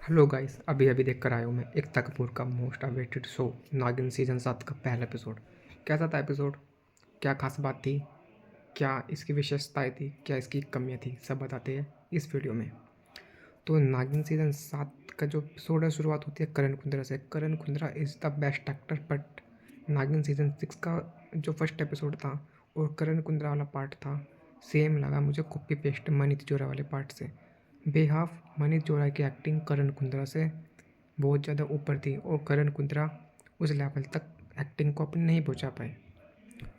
Hello guys, अभी अभी देख कर आया हूँ मैं एकता कपूर का मोस्ट अवेटेड शो नागिन सीजन 7 का पहला एपिसोड। कैसा था एपिसोड? क्या खास बात थी? क्या इसकी विशेषताएं थी? क्या इसकी कमियां थी? सब बताते हैं इस वीडियो में। तो नागिन सीजन 7 का जो एपिसोड है, शुरुआत होती है करण कुंद्रा से। Karan Kundra is the best actor, but Naagin season 6 का जो फर्स्ट एपिसोड था और करण कुंद्रा वाला पार्ट था, सेम लगा मुझे, कॉपी पेस्ट मनीष जोरा वाले पार्ट से। बेहाफ मनीष जोरा की एक्टिंग करण कुंद्रा से बहुत ज़्यादा ऊपर थी और करण कुंद्रा उस लेवल तक एक्टिंग को अपनी नहीं पहुंचा पाए।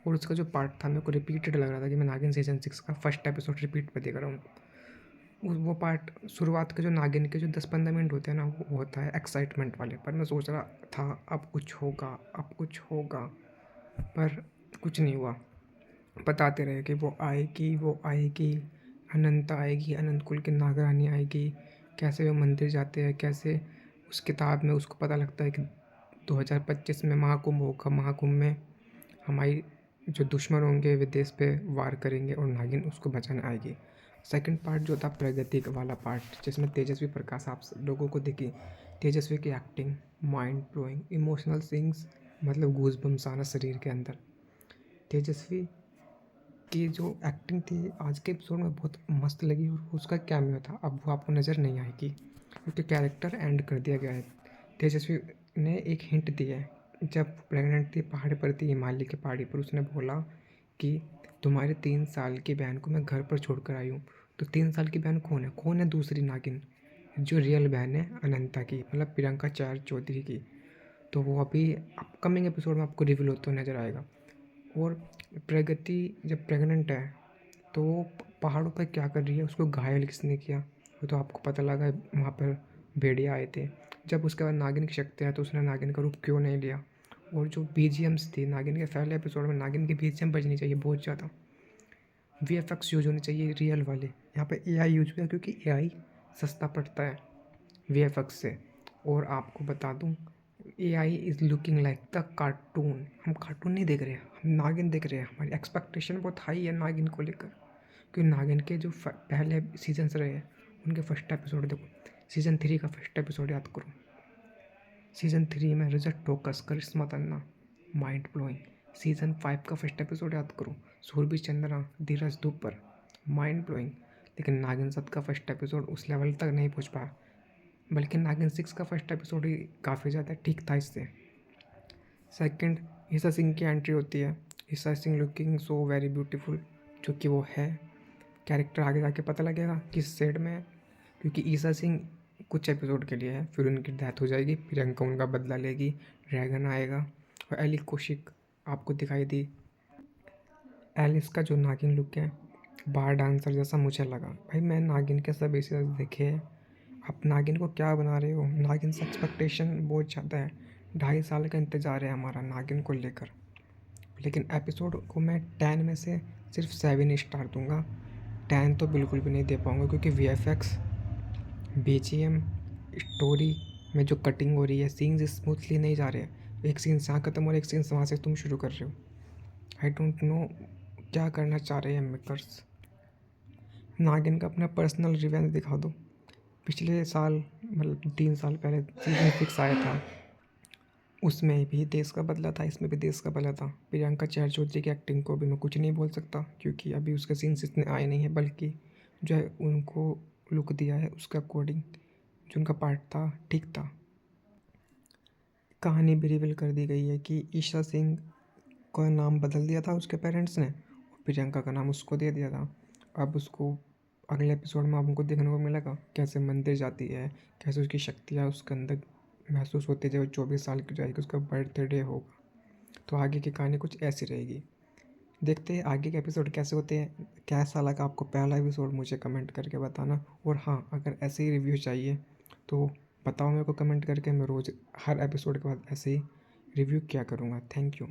और उसका जो पार्ट था, मेरे को रिपीटेड लग रहा था कि मैं नागिन सीजन 6 का फर्स्ट एपिसोड रिपीट पे देख रहा हूँ। वो पार्ट शुरुआत के जो नागिन के जो 10-15 मिनट होते हैं ना, वो होता है एक्साइटमेंट वाले। पर मैं सोच रहा था अब कुछ होगा, अब कुछ होगा, पर कुछ नहीं हुआ। बताते रहे कि वो आएगी, वो आएगी, अनंता आएगी, अनंत कुल की नागरानी आएगी। कैसे वो मंदिर जाते हैं, कैसे उस किताब में उसको पता लगता है कि 2025 में महाकुंभ होगा, महाकुंभ में हमारी जो दुश्मन होंगे वे देश पे वार करेंगे और नागिन उसको बचाने आएगी। सेकंड पार्ट जो था प्रगति वाला पार्ट, जिसमें तेजस्वी प्रकाश आप लोगों को दिखी। तेजस्वी की acting mind blowing, emotional scenes, मतलब गूज बम्स आना शरीर के अंदर। तेजस्वी की जो एक्टिंग थी आज के एपिसोड में बहुत मस्त लगी और उसका कैमियो था, अब वो आपको नज़र नहीं आएगी क्योंकि कैरेक्टर एंड कर दिया गया है। तेजस्वी ने एक हिंट दिया है, जब प्रेग्नेंट थी, पहाड़ पर थी, हिमालय की पहाड़ी पर, उसने बोला कि तुम्हारे 3 साल की बहन को मैं घर पर छोड़ कर आई हूँ। तो 3 साल की बहन कौन है? कौन है दूसरी नागिन जो रियल बहन है अनंता की, मतलब प्रियंका चार चौधरी की? तो वो अभी अपकमिंग एपिसोड में आपको रिवील होते हुए नजर आएगा। और प्रगति जब प्रेग्नेंट है तो वो पहाड़ों पर क्या कर रही है, उसको घायल किसने किया? वो तो आपको पता लगा वहाँ पर भेड़िया आए थे। जब उसके बाद नागिन की शक्ति है तो उसने नागिन का रूप क्यों नहीं लिया? और जो बीजीएम्स थी नागिन के पहले एपिसोड में, नागिन की बीजीएम बजनी चाहिए बहुत ज़्यादा, वीएफएक्स यूज होने चाहिए रियल वाले। यहाँ पे एआई यूज हुआ क्योंकि एआई सस्ता पड़ता है वीएफएक्स से। और आपको बता दूँ, AI is looking like the cartoon. हम कार्टून नहीं देख रहे हैं, हम नागिन देख रहे हैं। हमारी एक्सपेक्टेशन बहुत हाई है नागिन को लेकर, क्योंकि नागिन के जो पहले सीजन्स रहे हैं उनके फर्स्ट एपिसोड देखो। सीज़न 3 का फर्स्ट एपिसोड याद करो। सीज़न 3 में result Tokas, Karishma Tanna, mind blowing. Season 5 का फर्स्ट एपिसोड याद करो, सुरभि चंद्रा, धीरज दुपर, माइंड ब्लोइंग। लेकिन नागिन 7 का फर्स्ट एपिसोड उस लेवल तक नहीं पहुंच पाया, बल्कि नागिन 6 का फर्स्ट एपिसोड ही काफ़ी ज़्यादा ठीक था इससे। सेकंड, ईसा सिंह की एंट्री होती है। Eisha Singh looking so very beautiful, जो कि वो है। कैरेक्टर आगे जाके पता लगेगा किस सेड में है, क्योंकि ईसा सिंह कुछ एपिसोड के लिए है, फिर उनकी डेथ हो जाएगी, प्रियंका उनका बदला लेगी, ड्रैगन आएगा। और एली कौशिक आपको दिखाई दी। एलिस का जो नागिन लुक है, बार डांसर जैसा मुझे लगा। भाई मैं नागिन के सब एपिसोड देखे हैं, आप नागिन को क्या बना रहे हो? नागिन से एक्सपेक्टेशन बहुत ज़्यादा है, 2.5 साल का इंतज़ार है हमारा नागिन को लेकर। लेकिन एपिसोड को मैं 10 में से सिर्फ 7 स्टार दूंगा। 10 तो बिल्कुल भी नहीं दे पाऊँगा, क्योंकि वीएफएक्स, बीजीएम, स्टोरी में जो कटिंग हो रही है, सीन्स स्मूथली नहीं जा रहे हैं। एक सीन यहाँ खत्म और एक सीन वहाँ से तुम शुरू कर रहे हो। आई डोंट नो क्या करना चाह रहे हैं मेकर्स। नागिन का अपना पर्सनल रिवेंज दिखा दो। पिछले साल, मतलब 3 साल पहले सीजन 6 आया था, उसमें भी देश का बदला था, इसमें भी देश का बदला था। प्रियंका चैर चौधरी की एक्टिंग को भी मैं कुछ नहीं बोल सकता, क्योंकि अभी उसके सीन्स इतने आए नहीं हैं, बल्कि जो है उनको लुक दिया है उसके अकॉर्डिंग जो उनका पार्ट था ठीक था। कहानी भी रिवील कर दी गई है कि ईशा सिंह का नाम बदल दिया था उसके पेरेंट्स ने और प्रियंका का नाम उसको दे दिया था। अब उसको अगले एपिसोड में हमको देखने को मिलेगा कैसे मंदिर जाती है, कैसे उसकी शक्तियाँ उसके अंदर महसूस होती है। जब 24 साल की जाएगी, उसका बर्थडे होगा, तो आगे की कहानी कुछ ऐसी रहेगी। देखते हैं आगे के एपिसोड कैसे होते हैं। कैसा लगा आपको पहला एपिसोड, मुझे कमेंट करके बताना। और हाँ, अगर ऐसे ही रिव्यू चाहिए तो बताओ मेरे को कमेंट करके, मैं रोज़ हर एपिसोड के बाद ऐसे ही रिव्यू किया करूँगा। Thank you.